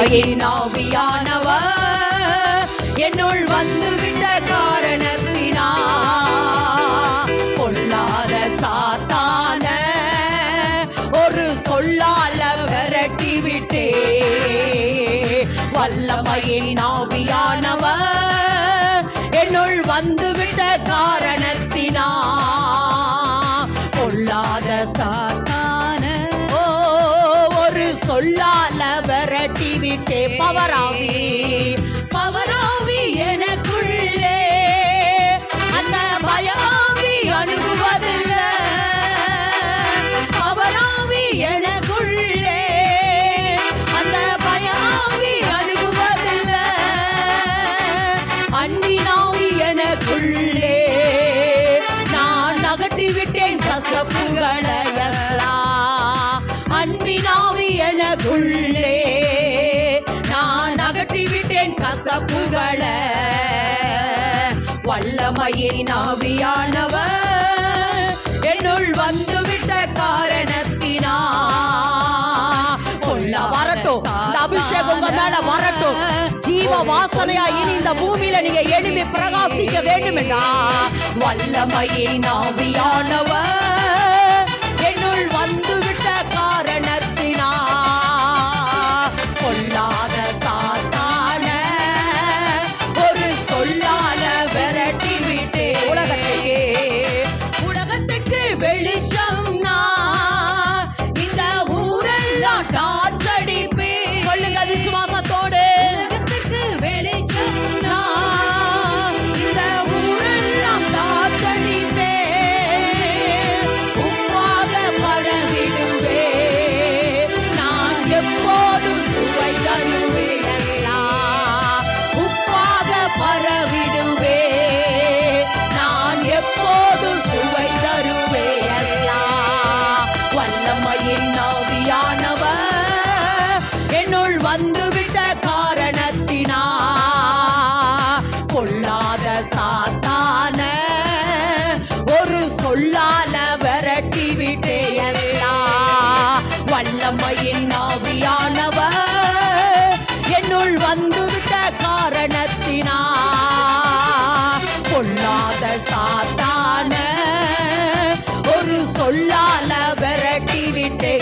வல்லமையின் ஆவியானவர் என்னுள் வந்துவிட்ட காரணத்தினா பொல்லாத சாத்தான ஒரு சொல்லால விரட்டி விட்டே. வல்லமையின் ஆவியானவர் என்னுள் வந்துவிட்ட காரணத்தினா பொல்லாத சாத்தான ஒரு சொல்லால விரட்டி விட்டே. பவராவி பவராவி எனக்குள்ளே அந்த பயாவி அணுகுவதில்லை. பவராவி எனக்குள்ளே அந்த பயாவி அணுகுவதில்லை. அன்பினாவி எனக்குள்ளே நான் அகற்றிவிட்டேன் கசப்புகளை எல்லாம். அன்பினாவி எனக்குள்ளே நான் அகற்றிவிட்டேன் கசப்புகளை. வல்லமையின் ஆவியானவர் என்னுள் வந்துவிட்ட காரணத்தினா வரட்டும். இந்த அபிஷேகம் உங்க மேல வரட்டும். ஜீவ வாசனையா இனி இந்த பூமியில நீங்க எழுப்பி பிரகாசிக்க வேண்டும் என்றா வல்லமையின் ஆவியானவர் என்னுள் வந்துவிட்ட காரணத்தினா பொல்லாத சாத்தான ஒரு சொல்லால விரட்டி விட்டு. உலகத்துக்கு வெளிச்சம்னா இந்த ஊரெல்லாம் டார்ச்சடிப்பே. சொல்லுங்க விசுவாசத்தோடு. உலகத்துக்கு வெளிச்சம்னா இந்த ஊரெல்லாம் டார்ச்சடிப்பே. உப்பாக பரவிடுவே நான் எப்போதும் சுவை தருவே. உப்பாக பரவிடுவே நான் எப்போதும் சுவை தருவே. வல்லமையின் ஆவியானவர் என்னுள் வந்துவிட்ட காரணத்தினா பொல்லாத சாத்தான ஒரு சொல்லால விரட்டி விட்டே. வல்லமையின் ஆவியானவர் என்னுள் வந்துவிட்ட காரணத்தினா பொல்லாத சாத்தான ஒரு சொல்லால விரட்டி விட்டே.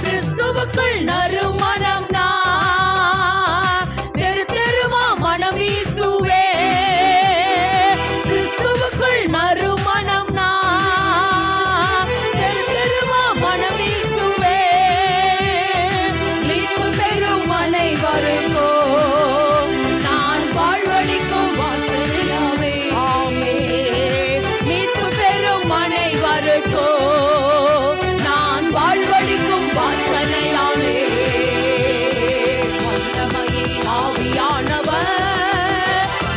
கிறிஸ்துவுக்குள் நறுமணம் நான் தெரு தெருவா மனம் வீசுவே. கிறிஸ்துவுக்குள் நறுமணம் நான் தெரு தெருவா மனம் வீசுவே. மீட்பு பெறும் அனைவருக்கோ நான் வாழ்வழிக்கும் வாசனையாவே. மீட்பு பெறும் அனைவருக்கோ நான் வாழ்வழிக்கும் வாசனையாவே. வல்லமையின் ஆவியானவர்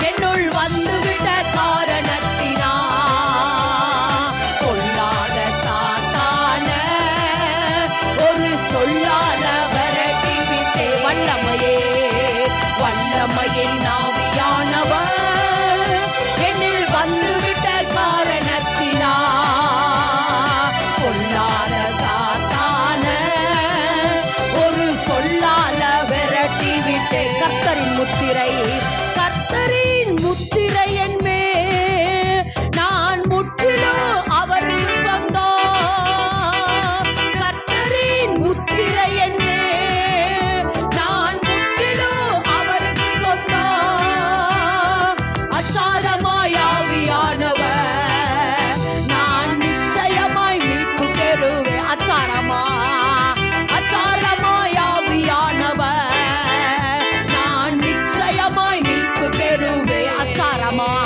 என்னுள் வந்துவிட்ட காரணத்தினா பொல்லாத சாத்தான ஒரு சொல்லால விரட்டி விட்டே. வல்லமையின் ஆவியானவர் என்னுள் வந்துவிட்ட காரணத்தினா பொல்லாத சாத்தான ஒரு சொல்லால விரட்டி விட்டே. கர்த்தரின் முத்திரை கர்த்தரின் முத்திரை என்பே நான் முற்றிலும் அவருக்கு சொந்தம். கர்த்தரின் முத்திரை என்பே நான் முற்றிலும் அவருக்கு சொந்தம். அச்சாரமாய் ஆவியானவர் நான் நிச்சயமாய் மீட்பு பெறுவே. அச்சாரமாய் ஆவியானவர் நான் நிச்சயமாய் மீட்பு பெறுவே. அச்சாரமாய்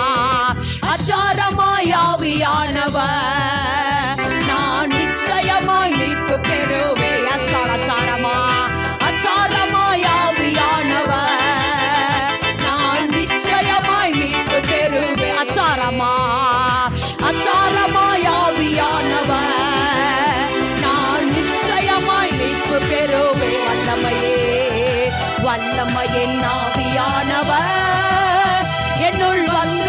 ஆவியானவர் நான் நிச்சயமாய் மீட்பு பெறுவே. அச்சாரமாய் ஆவியானவர் நான் நிச்சயமாய் மீட்பு பெறுவே. அச்சாரமாய் ஆவியானவர் நான் நிச்சயமாய் மீட்பு பெறுவே. வல்லமையின் ஆவியானவர் என்னுள் வந்து